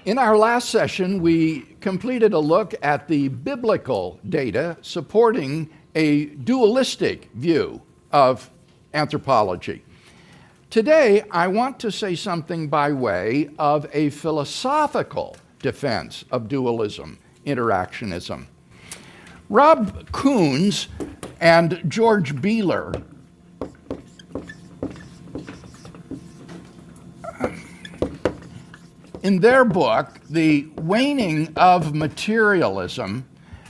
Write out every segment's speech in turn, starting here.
In our last session, we completed a look at the biblical data supporting a dualistic view of anthropology. Today, I want to say something by way of a philosophical defense of dualism, interactionism. Rob Koons and George Beeler in their book, The Waning of Materialism,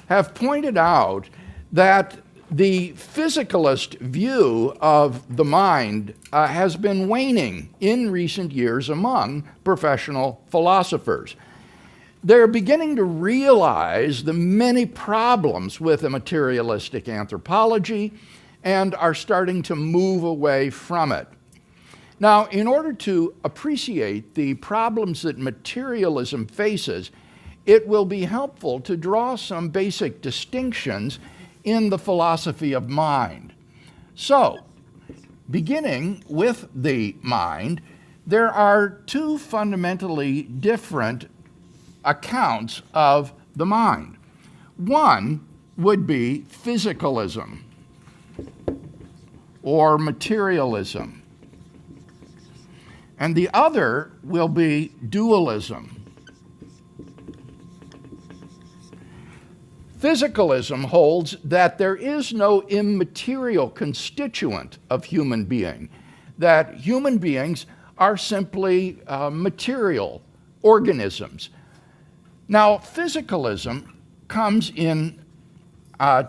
have pointed out that the physicalist view of the mind has been waning in recent years among professional philosophers. They're beginning to realize the many problems with a materialistic anthropology and are starting to move away from it. Now, in order to appreciate the problems that materialism faces, it will be helpful to draw some basic distinctions in the philosophy of mind. So, beginning with the mind, there are two fundamentally different accounts of the mind. One would be physicalism or materialism, and the other will be dualism. Physicalism holds that there is no immaterial constituent of human being, that human beings are simply material organisms. Now, physicalism comes in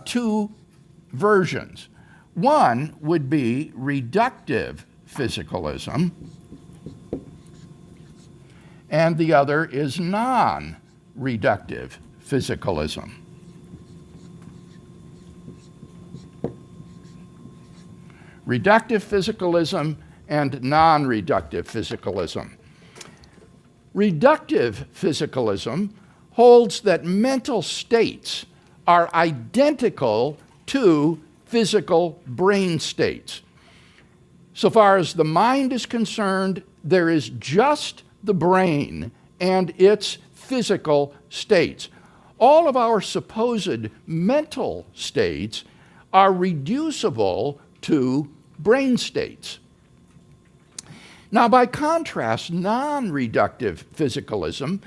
two versions. One would be reductive physicalism, and the other is non-reductive physicalism. Reductive physicalism and non-reductive physicalism. Reductive physicalism holds that mental states are identical to physical brain states. So far as the mind is concerned, there is just the brain and its physical states. All of our supposed mental states are reducible to brain states. Now, by contrast, non-reductive physicalism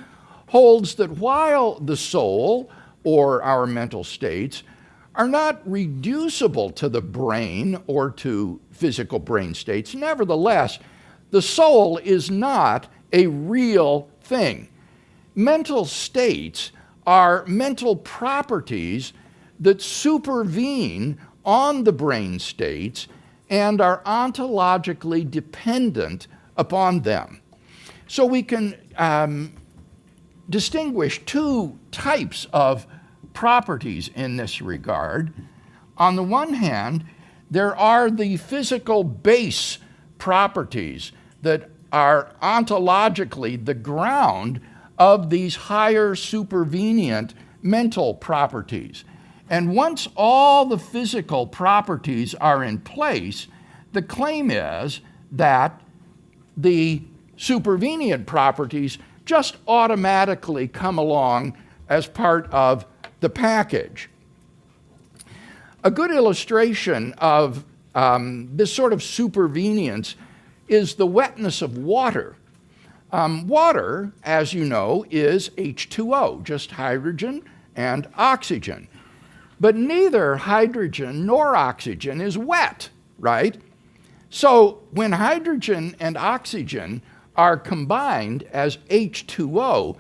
holds that while the soul, or our mental states, are not reducible to the brain or to physical brain states, nevertheless, the soul is not a real thing. Mental states are mental properties that supervene on the brain states and are ontologically dependent upon them. So we can distinguish two types of properties in this regard. On the one hand, there are the physical base properties that are ontologically the ground of these higher supervenient mental properties. And once all the physical properties are in place, the claim is that the supervenient properties just automatically come along as part of the package. A good illustration of this sort of supervenience is the wetness of water. Water, as you know, is H2O, just hydrogen and oxygen. But neither hydrogen nor oxygen is wet, right? So when hydrogen and oxygen are combined as H2O,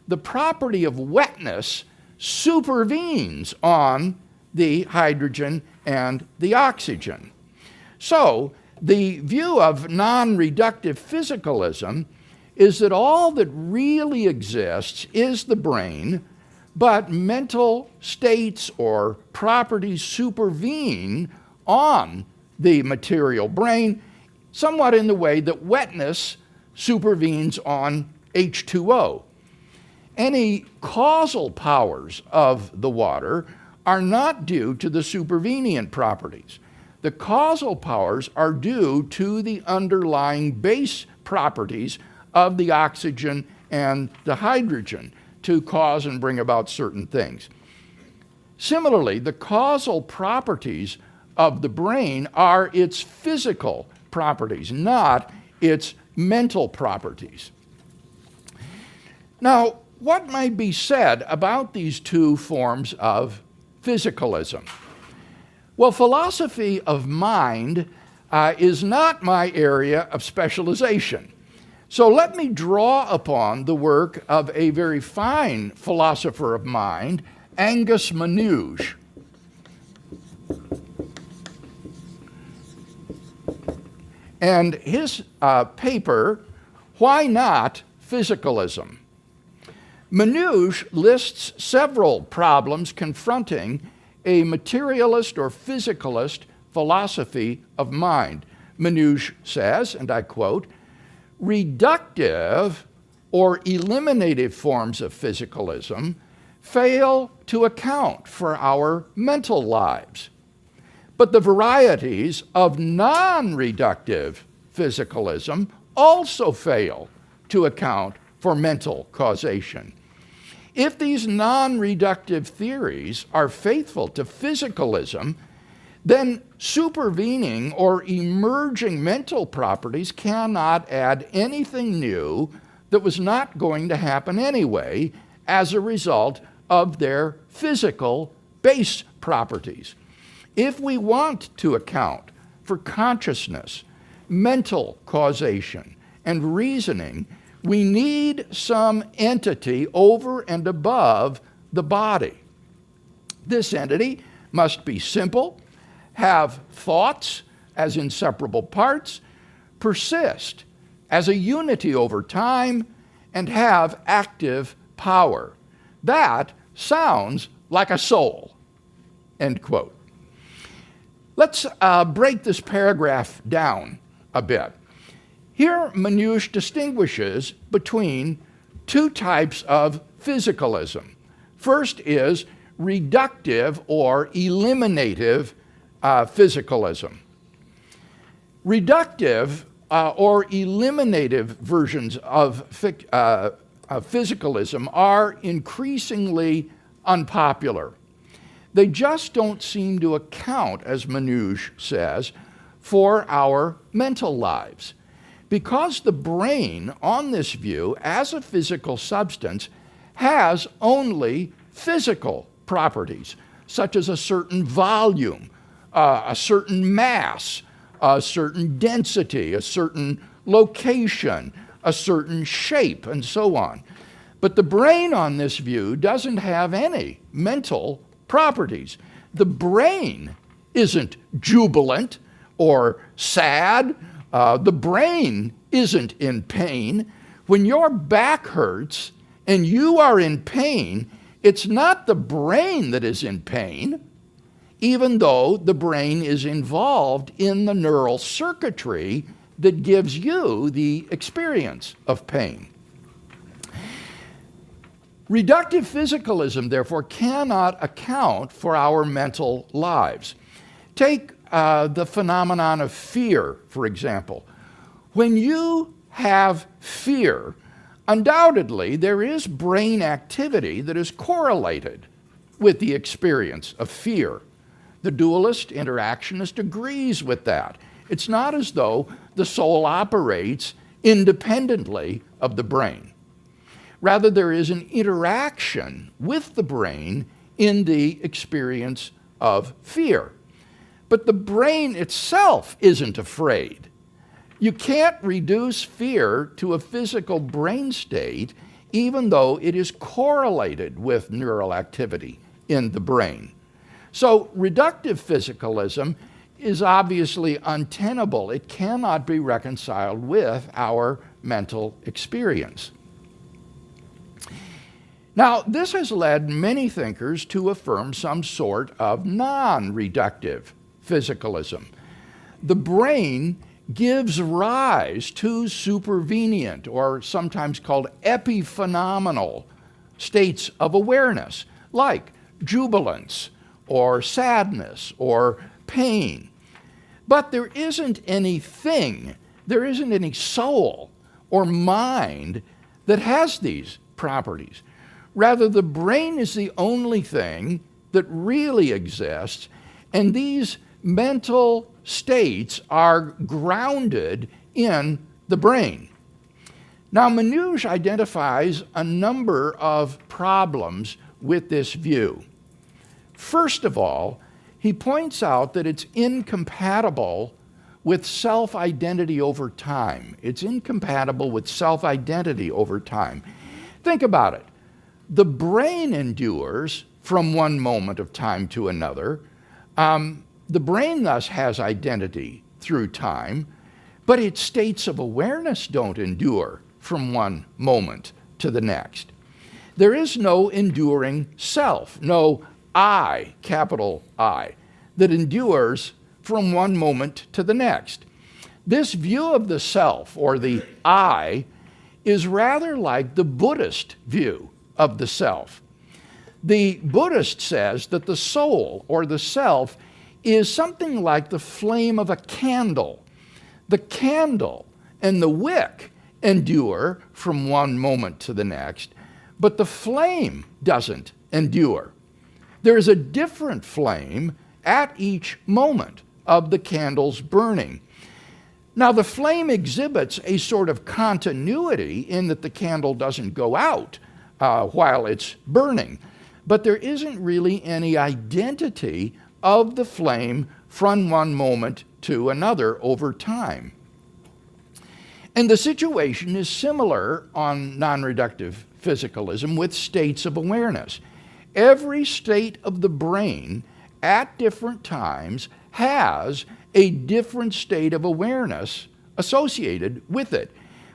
the property of wetness supervenes on the hydrogen and the oxygen. So the view of non-reductive physicalism is that all that really exists is the brain, but mental states or properties supervene on the material brain, somewhat in the way that wetness supervenes on H2O. Any causal powers of the water are not due to the supervenient properties. The causal powers are due to the underlying base properties of the oxygen and the hydrogen to cause and bring about certain things. Similarly, the causal properties of the brain are its physical properties, not its mental properties. Now, what might be said about these two forms of physicalism? Well, philosophy of mind is not my area of specialization. So let me draw upon the work of a very fine philosopher of mind, Angus Manouche. And his paper, Why Not Physicalism? Manouche lists several problems confronting a materialist or physicalist philosophy of mind. Manouche says, and I quote, reductive or eliminative forms of physicalism fail to account for our mental lives. But the varieties of non-reductive physicalism also fail to account for mental causation. If these non-reductive theories are faithful to physicalism, then supervening or emerging mental properties cannot add anything new that was not going to happen anyway as a result of their physical base properties. If we want to account for consciousness, mental causation, and reasoning, we need some entity over and above the body. This entity must be simple, have thoughts as inseparable parts, persist as a unity over time, and have active power. That sounds like a soul, end quote. Let's break this paragraph down a bit. Here, Manouche distinguishes between two types of physicalism. First is reductive or eliminative physicalism. Reductive or eliminative versions of physicalism are increasingly unpopular. They just don't seem to account, as Manouche says, for our mental lives. Because the brain, on this view, as a physical substance, has only physical properties, such as a certain volume, a certain mass, a certain density, a certain location, a certain shape, and so on. But the brain, on this view, doesn't have any mental properties. The brain isn't jubilant or sad. The brain isn't in pain. When your back hurts and you are in pain, it's not the brain that is in pain, even though the brain is involved in the neural circuitry that gives you the experience of pain. Reductive physicalism, therefore, cannot account for our mental lives. Take the phenomenon of fear, for example. When you have fear, undoubtedly there is brain activity that is correlated with the experience of fear. The dualist interactionist agrees with that. It's not as though the soul operates independently of the brain. Rather, there is an interaction with the brain in the experience of fear. But the brain itself isn't afraid. You can't reduce fear to a physical brain state, even though it is correlated with neural activity in the brain. So reductive physicalism is obviously untenable. It cannot be reconciled with our mental experience. Now, this has led many thinkers to affirm some sort of non-reductive physicalism. The brain gives rise to supervenient, or sometimes called epiphenomenal, states of awareness, like jubilance, or sadness, or pain. But there isn't anything, there isn't any soul or mind that has these properties. Rather, the brain is the only thing that really exists, and these mental states are grounded in the brain. Now, Manouche identifies a number of problems with this view. First of all, he points out that it's incompatible with self-identity over time. It's incompatible with self-identity over time. Think about it. The brain endures from one moment of time to another. The brain thus has identity through time, but its states of awareness don't endure from one moment to the next. There is no enduring self, no I, capital I, that endures from one moment to the next. This view of the self, or the I, is rather like the Buddhist view of the self. The Buddhist says that the soul, or the self, is something like the flame of a candle. The candle and the wick endure from one moment to the next, but the flame doesn't endure. There is a different flame at each moment of the candle's burning. Now, the flame exhibits a sort of continuity in that the candle doesn't go out while it's burning, but there isn't really any identity of the flame from one moment to another over time. And the situation is similar on non-reductive physicalism with states of awareness. Every state of the brain at different times has a different state of awareness associated with it,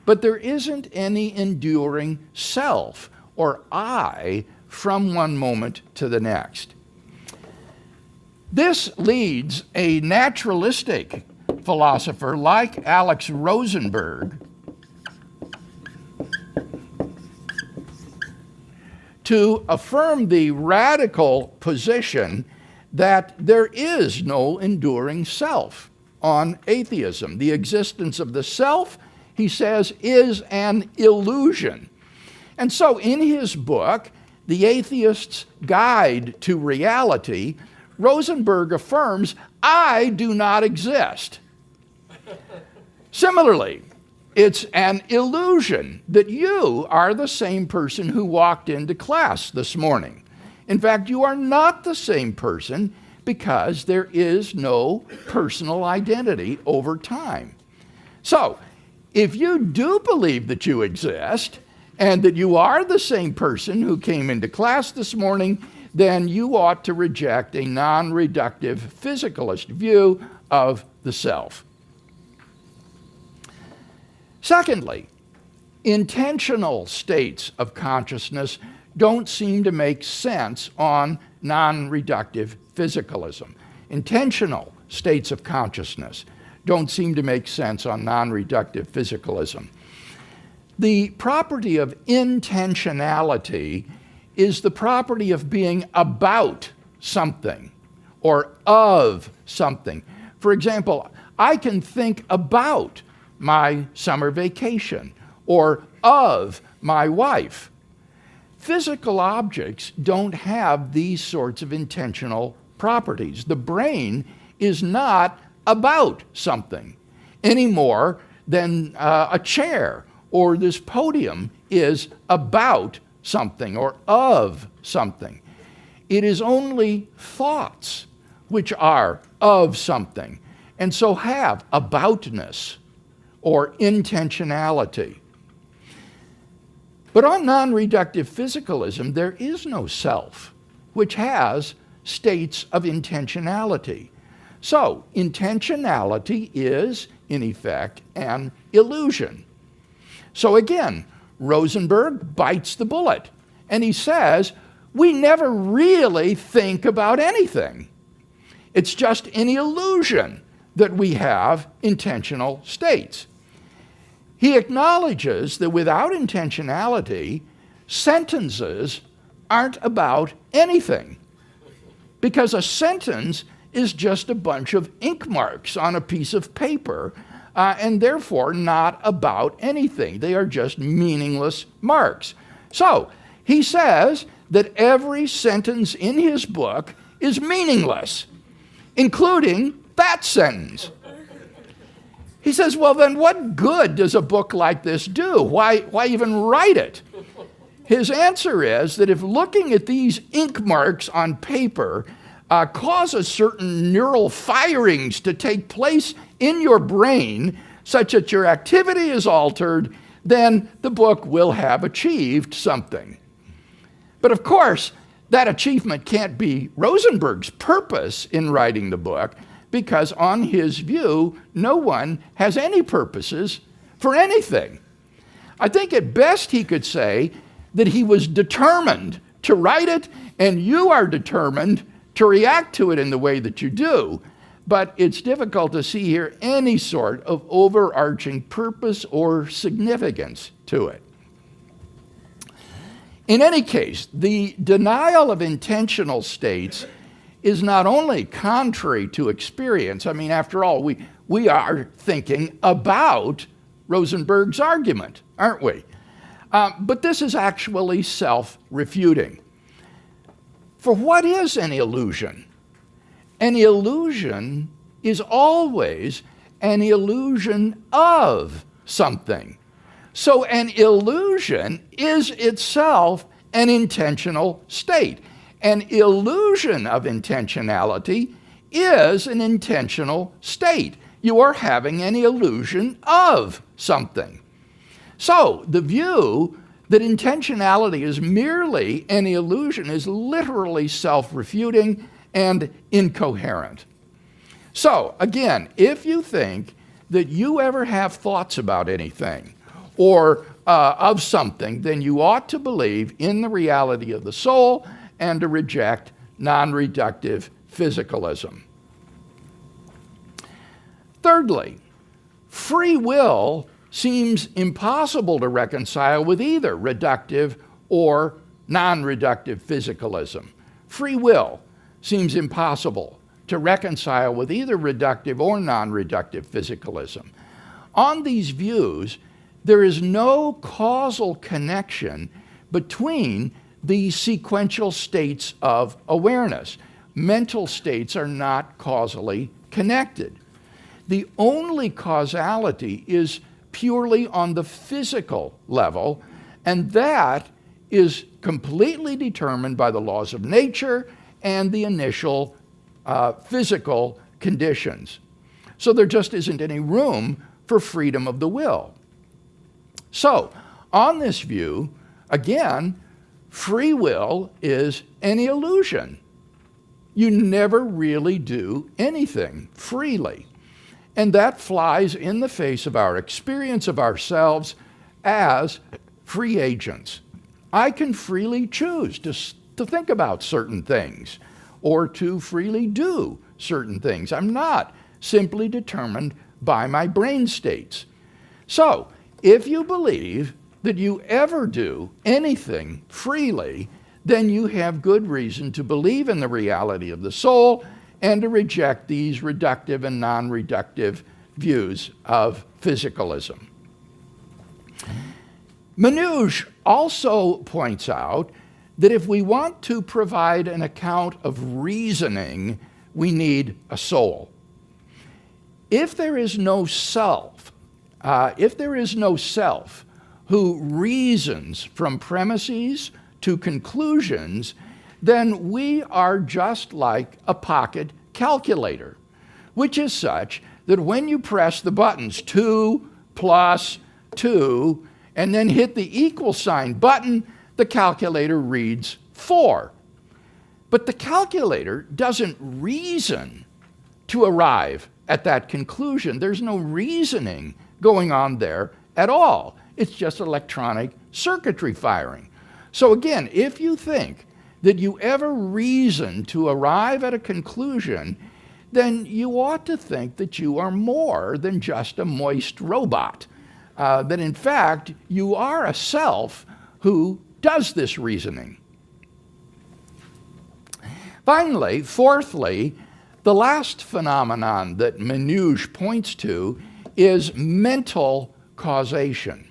but there isn't any enduring self or I from one moment to the next. This leads a naturalistic philosopher like Alex Rosenberg to affirm the radical position that there is no enduring self on atheism. The existence of the self, he says, is an illusion. And so in his book, The Atheist's Guide to Reality, Rosenberg affirms, I do not exist. Similarly, it's an illusion that you are the same person who walked into class this morning. In fact, you are not the same person because there is no personal identity over time. So, if you do believe that you exist and that you are the same person who came into class this morning, then you ought to reject a non-reductive physicalist view of the self. Secondly, intentional states of consciousness don't seem to make sense on non-reductive physicalism. Intentional states of consciousness don't seem to make sense on non-reductive physicalism. The property of intentionality is the property of being about something or of something. For example, I can think about my summer vacation or of my wife. Physical objects don't have these sorts of intentional properties. The brain is not about something any more than a chair or this podium is about something or of something. It is only thoughts which are of something and so have aboutness or intentionality. But on non-reductive physicalism, there is no self, which has states of intentionality. So, intentionality is, in effect, an illusion. So again, Rosenberg bites the bullet, and he says, we never really think about anything. It's just an illusion that we have intentional states. He acknowledges that without intentionality, sentences aren't about anything, because a sentence is just a bunch of ink marks on a piece of paper and therefore not about anything. They are just meaningless marks. So he says that every sentence in his book is meaningless, including that sentence. He says, well, then what good does a book like this do? Why even write it? His answer is that if looking at these ink marks on paper causes certain neural firings to take place in your brain such that your activity is altered, then the book will have achieved something. But of course, that achievement can't be Rosenberg's purpose in writing the book, because on his view, no one has any purposes for anything. I think at best he could say that he was determined to write it, and you are determined to react to it in the way that you do. But it's difficult to see here any sort of overarching purpose or significance to it. In any case, the denial of intentional states is not only contrary to experience. I mean, after all, we are thinking about Rosenberg's argument, aren't we? But this is actually self-refuting. For what is an illusion? An illusion is always an illusion of something. So an illusion is itself an intentional state. An illusion of intentionality is an intentional state. You are having an illusion of something. So the view that intentionality is merely an illusion is literally self-refuting and incoherent. So again, if you think that you ever have thoughts about anything or of something, then you ought to believe in the reality of the soul and to reject non-reductive physicalism. Thirdly, free will seems impossible to reconcile with either reductive or non-reductive physicalism. Free will seems impossible to reconcile with either reductive or non-reductive physicalism. On these views, there is no causal connection between the sequential states of awareness. Mental states are not causally connected. The only causality is purely on the physical level, and that is completely determined by the laws of nature and the initial physical conditions. So there just isn't any room for freedom of the will. So, on this view, again, free will is an illusion. You never really do anything freely. And that flies in the face of our experience of ourselves as free agents. I can freely choose to think about certain things or to freely do certain things. I'm not simply determined by my brain states. So, if you believe that you ever do anything freely, then you have good reason to believe in the reality of the soul and to reject these reductive and non-reductive views of physicalism. Manouche also points out that if we want to provide an account of reasoning, we need a soul. If there is no self, who reasons from premises to conclusions, then we are just like a pocket calculator, which is such that when you press the buttons 2 plus 2 and then hit the equal sign button, the calculator reads 4. But the calculator doesn't reason to arrive at that conclusion. There's no reasoning going on there at all. It's just electronic circuitry firing. So again, if you think that you ever reason to arrive at a conclusion, then you ought to think that you are more than just a moist robot. That in fact, you are a self who does this reasoning. Finally, fourthly, the last phenomenon that Manouche points to is mental causation.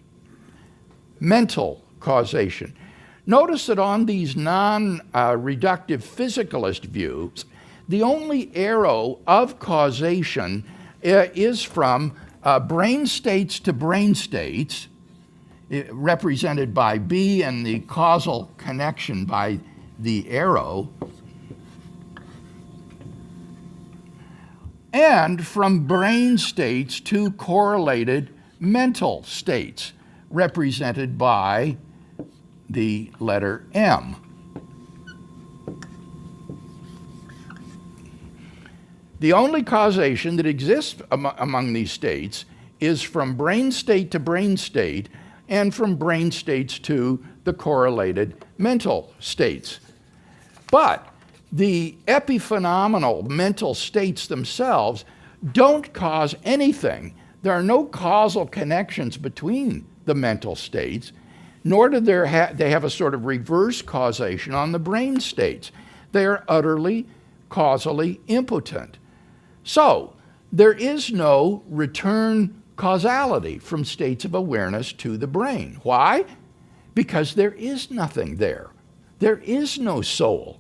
Mental causation. Notice that on these non-reductive physicalist views, the only arrow of causation is from brain states to brain states, represented by B, and the causal connection by the arrow, and from brain states to correlated mental states, represented by the letter M. The only causation that exists among these states is from brain state to brain state and from brain states to the correlated mental states. But the epiphenomenal mental states themselves don't cause anything. There are no causal connections between the mental states, nor do they have a sort of reverse causation on the brain states. They are utterly causally impotent. So there is no return causality from states of awareness to the brain. Why? Because there is nothing there. There is no soul.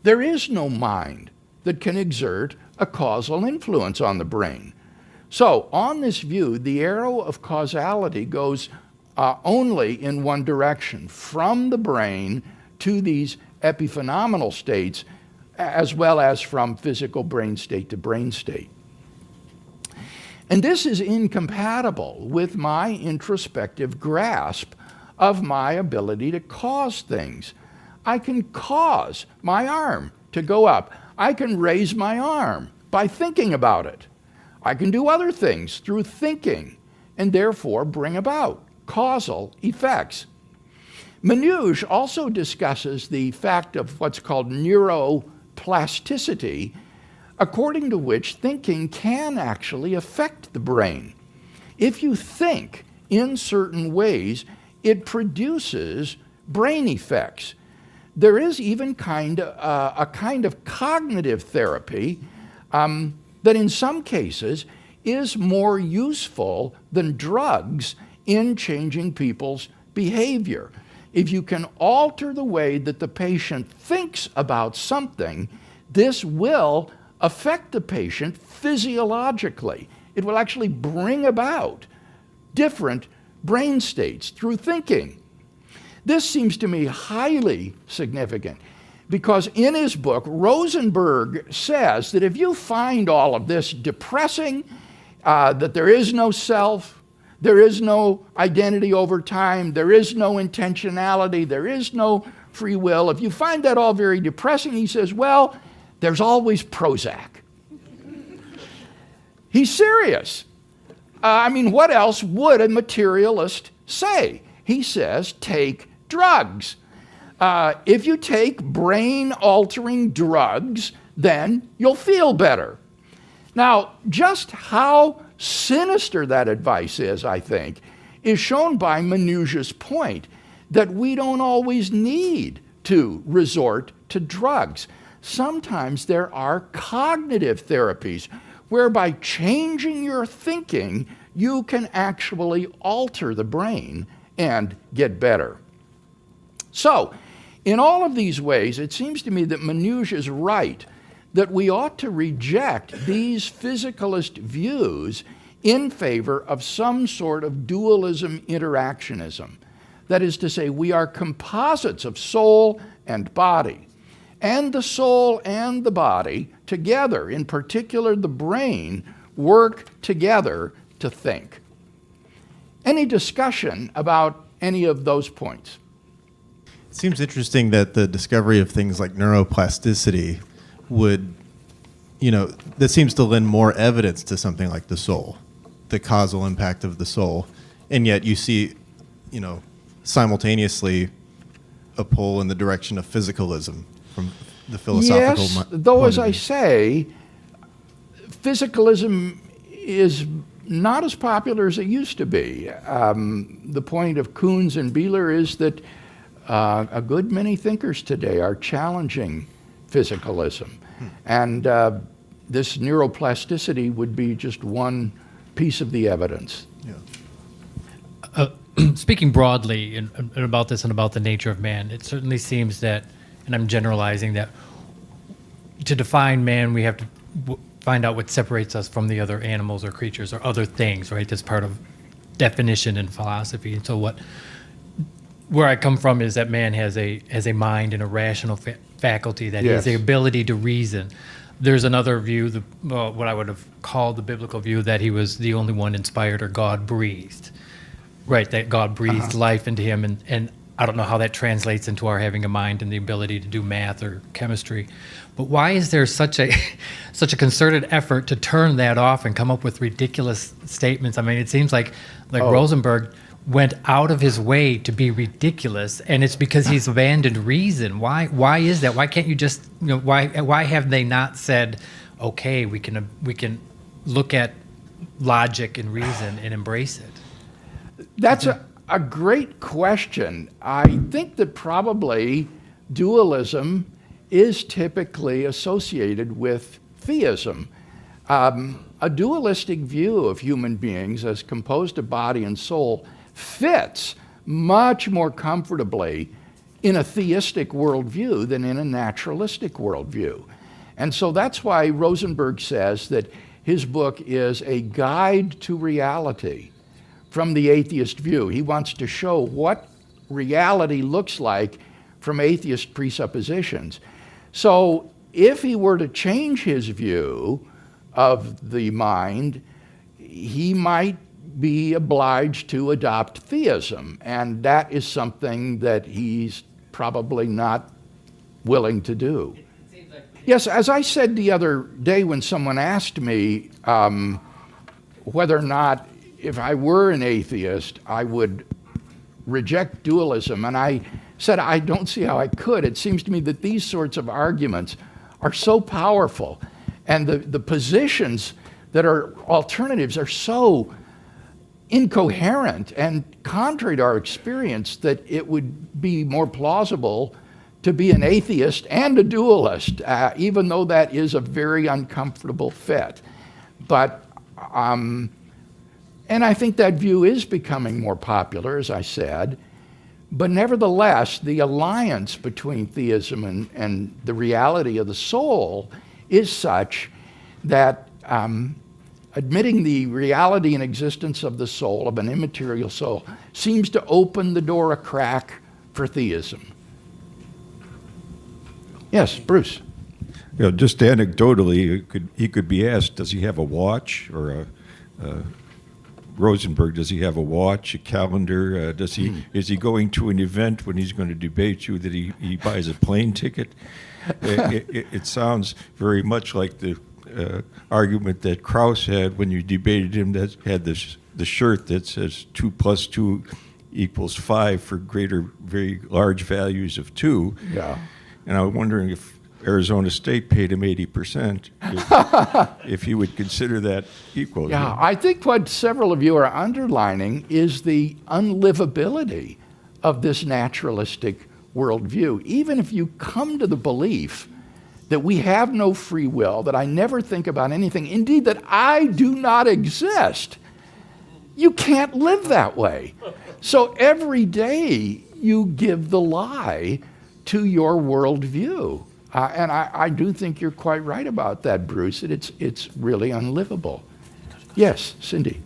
There is no mind that can exert a causal influence on the brain. So on this view, the arrow of causality goes only in one direction, from the brain to these epiphenomenal states, as well as from physical brain state to brain state. And this is incompatible with my introspective grasp of my ability to cause things. I can cause my arm to go up. I can raise my arm by thinking about it. I can do other things through thinking and therefore bring about causal effects. Manouche also discusses the fact of what's called neuroplasticity, according to which thinking can actually affect the brain. If you think in certain ways, it produces brain effects. There is even a kind of cognitive therapy that in some cases is more useful than drugs in changing people's behavior. If you can alter the way that the patient thinks about something, this will affect the patient physiologically. It will actually bring about different brain states through thinking. This seems to me highly significant because in his book, Rosenberg says that if you find all of this depressing, that there is no self, there is no identity over time, there is no intentionality, there is no free will, if you find that all very depressing, he says, well, there's always Prozac. He's serious. What else would a materialist say? He says, take drugs. If you take brain-altering drugs, then you'll feel better. Now, just how sinister that advice is, I think, is shown by Manouche's point that we don't always need to resort to drugs. Sometimes there are cognitive therapies whereby changing your thinking, you can actually alter the brain and get better. So, in all of these ways, it seems to me that Manouche is right, that we ought to reject these physicalist views in favor of some sort of dualism interactionism. That is to say, we are composites of soul and body. And the soul and the body together, in particular the brain, work together to think. Any discussion about any of those points? It seems interesting that the discovery of things like neuroplasticity would, that seems to lend more evidence to something like the soul, the causal impact of the soul. And yet you see, simultaneously a pull in the direction of physicalism from the philosophical yes, though as I say, physicalism is not as popular as it used to be. The point of Kuhns and Bieler is that a good many thinkers today are challenging physicalism. And this neuroplasticity would be just one piece of the evidence. Speaking broadly and about this and about the nature of man, it certainly seems that, and I'm generalizing, that to define man, we have to find out what separates us from the other animals or creatures or other things, right? That's part of definition in philosophy. And so where I come from is that man has a mind and a rational faculty, that Yes. has the ability to reason. There's another view, what I would have called the biblical view, that he was the only one inspired or God breathed. Right, that God breathed life into him, and I don't know how that translates into our having a mind and the ability to do math or chemistry. But why is there such a concerted effort to turn that off and come up with ridiculous statements? I mean, it seems like Rosenberg went out of his way to be ridiculous, and it's because he's abandoned reason. Why is that? Why can't you just, why have they not said, okay, we can look at logic and reason and embrace it? That's a great question. I think that probably dualism is typically associated with theism. A dualistic view of human beings as composed of body and soul fits much more comfortably in a theistic worldview than in a naturalistic worldview. And so that's why Rosenberg says that his book is a guide to reality from the atheist view. He wants to show what reality looks like from atheist presuppositions. So if he were to change his view of the mind, he might be obliged to adopt theism, and that is something that he's probably not willing to do. Yes, as I said the other day when someone asked me whether or not, if I were an atheist, I would reject dualism, and I said I don't see how I could. It seems to me that these sorts of arguments are so powerful, and the positions that are alternatives are so incoherent and contrary to our experience that it would be more plausible to be an atheist and a dualist, even though that is a very uncomfortable fit. But and I think that view is becoming more popular, as I said. But nevertheless, the alliance between theism and the reality of the soul is such that admitting the reality and existence of the soul, of an immaterial soul, seems to open the door a crack for theism. Yes, Bruce. Just anecdotally, he could be asked, does he have a watch, or Rosenberg, does he have a watch, a calendar? Is he going to an event when he's going to debate you that he buys a plane ticket? It sounds very much like the argument that Krauss had when you debated him, that had the shirt that says 2 + 2 = 5 for very large values of 2. Yeah. And I'm wondering if Arizona State paid him 80%, if he would consider that equal. Yeah, I think what several of you are underlining is the unlivability of this naturalistic worldview. Even if you come to the belief that we have no free will, that I never think about anything, indeed that I do not exist, you can't live that way. So every day you give the lie to your worldview. And I do think you're quite right about that, Bruce, that it's really unlivable. Yes, Cindy.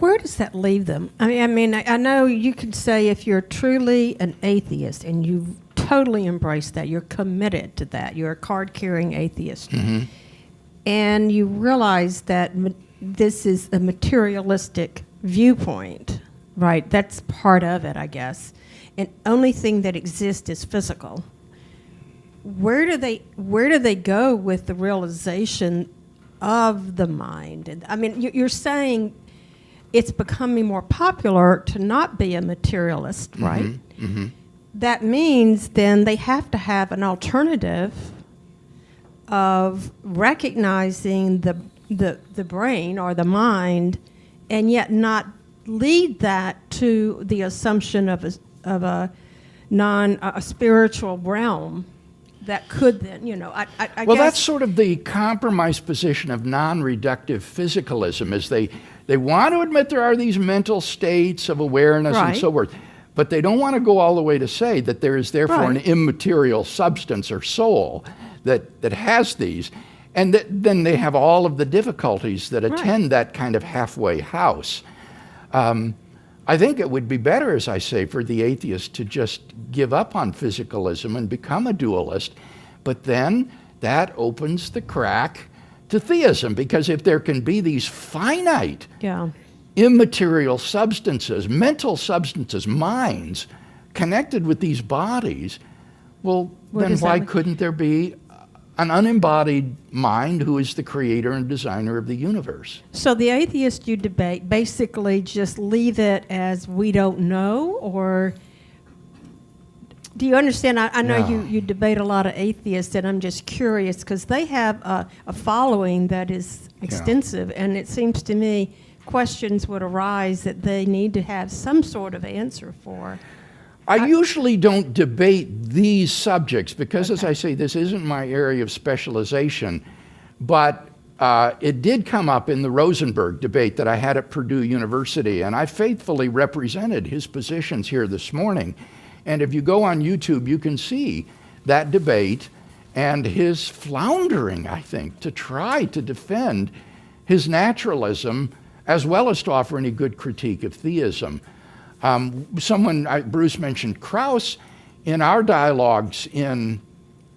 Where does that leave them? I mean, I know you could say if you're truly an atheist and you've totally embraced that, you're committed to that, you're a card-carrying atheist, and you realize that this is a materialistic viewpoint, right? That's part of it, I guess. And only thing that exists is physical. Where do they go with the realization of the mind? And I mean, you're saying it's becoming more popular to not be a materialist, right? Mm-hmm. That means then they have to have an alternative of recognizing the brain or the mind, and yet not lead that to the assumption of a spiritual realm. that could then, I Well, guess. that's sort of the compromise position of non-reductive physicalism, is they want to admit there are these mental states of awareness and Right. so forth, but they don't want to go all the way to say that there is therefore an Right. immaterial substance or soul that has these. And then they have all of the difficulties that attend that kind of halfway house. I think it would be better, as I say, for the atheist to just give up on physicalism and become a dualist, but then that opens the crack to theism, because if there can be these finite, Yeah. immaterial substances, mental substances, minds, connected with these bodies, well, What then does that why mean? couldn't there be an unembodied mind who is the creator and designer of the universe? So the atheist you debate basically just leave it as we don't know, or do you understand? I know No. you debate a lot of atheists, and I'm just curious because they have a following that is extensive, and it seems to me questions would arise that they need to have some sort of answer for. I usually don't debate these subjects because, as I say, this isn't my area of specialization, but it did come up in the Rosenberg debate that I had at Purdue University, and I faithfully represented his positions here this morning. And if you go on YouTube, you can see that debate and his floundering, I think, to try to defend his naturalism as well as to offer any good critique of theism. Bruce mentioned Krauss. In our dialogues in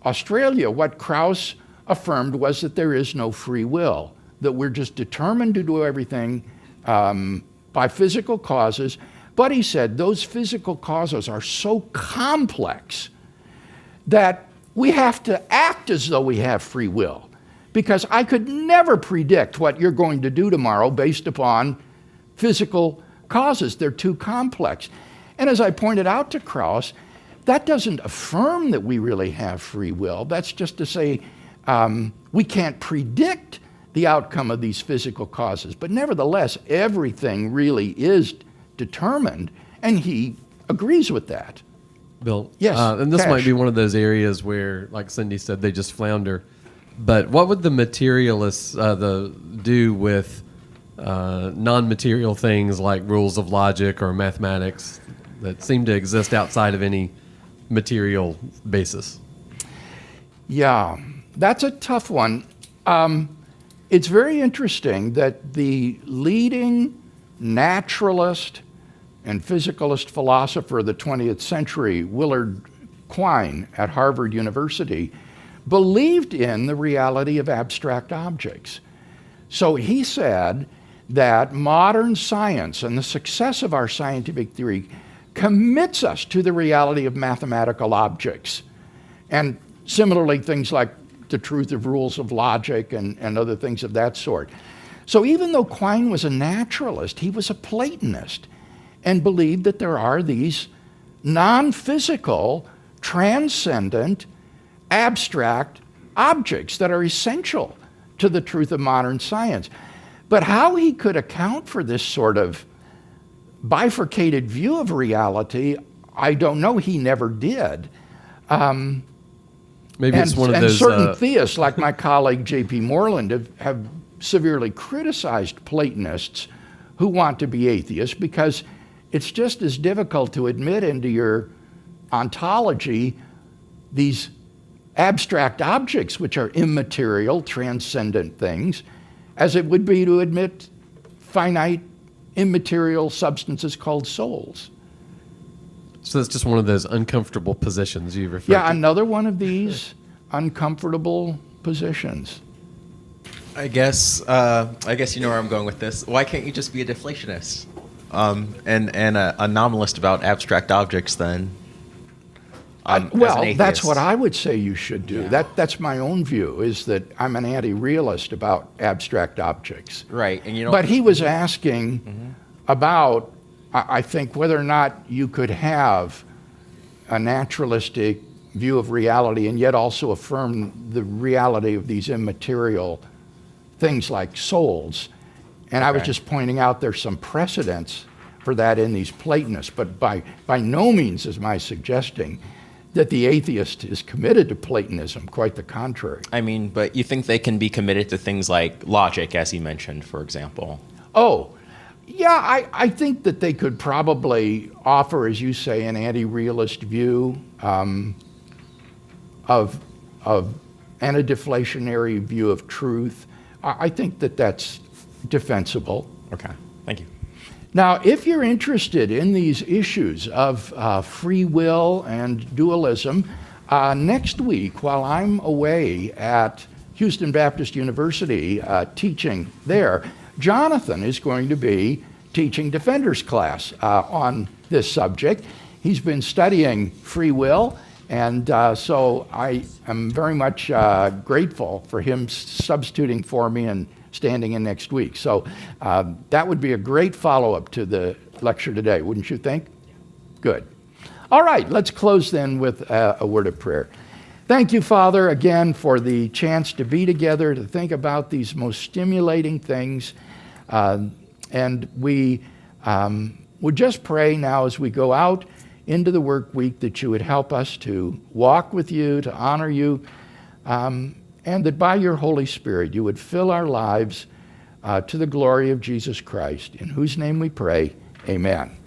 Australia, what Krauss affirmed was that there is no free will, that we're just determined to do everything by physical causes. But he said those physical causes are so complex that we have to act as though we have free will, because I could never predict what you're going to do tomorrow based upon physical causes. They're too complex. And as I pointed out to Krauss, that doesn't affirm that we really have free will. That's just to say we can't predict the outcome of these physical causes. But nevertheless, everything really is determined, and he agrees with that. Bill. Yes, And this Cash. might be one of those areas where, like Cindy said, they just flounder. But what would the materialists do with non-material things like rules of logic or mathematics that seem to exist outside of any material basis? Yeah, that's a tough one. It's very interesting that the leading naturalist and physicalist philosopher of the 20th century, Willard Quine at Harvard University, believed in the reality of abstract objects. So he said that modern science and the success of our scientific theory commits us to the reality of mathematical objects. And similarly, things like the truth of rules of logic and other things of that sort. So even though Quine was a naturalist, he was a Platonist and believed that there are these non-physical, transcendent, abstract objects that are essential to the truth of modern science. But how he could account for this sort of bifurcated view of reality, I don't know. He never did. Maybe it's one of those. Certain theists, like my colleague J.P. Moreland, have severely criticized Platonists who want to be atheists, because it's just as difficult to admit into your ontology these abstract objects, which are immaterial, transcendent things, as it would be to admit finite, immaterial substances called souls. So it's just one of those uncomfortable positions you refer Yeah, to. another one of these uncomfortable positions. I guess you know where I'm going with this. Why can't you just be a deflationist and a nominalist about abstract objects then? As an Well, atheist? that's what I would say you should do. That's my own view, is that I'm an anti-realist about abstract objects. Right, and you know. But he was asking about, I think, whether or not you could have a naturalistic view of reality and yet also affirm the reality of these immaterial things like souls. And I was Okay. just pointing out there's some precedents for that in these Platonists, but by no means is my suggesting that the atheist is committed to Platonism. Quite the contrary. I mean, but you think they can be committed to things like logic, as he mentioned, for example? Oh, yeah, I think that they could probably offer, as you say, an anti-realist view and a deflationary view of truth. I think that that's defensible. Okay, thank you. Now, if you're interested in these issues of free will and dualism, next week, while I'm away at Houston Baptist University teaching there, Jonathan is going to be teaching Defender's class on this subject. He's been studying free will, and so I am very much grateful for him substituting for me and standing in next week. So that would be a great follow-up to the lecture today, wouldn't you think? Good. All right, let's close then with a word of prayer. Thank you, Father, again for the chance to be together, to think about these most stimulating things. And we would just pray now as we go out into the work week that you would help us to walk with you, to honor you, and that by your Holy Spirit you would fill our lives to the glory of Jesus Christ, in whose name we pray. Amen.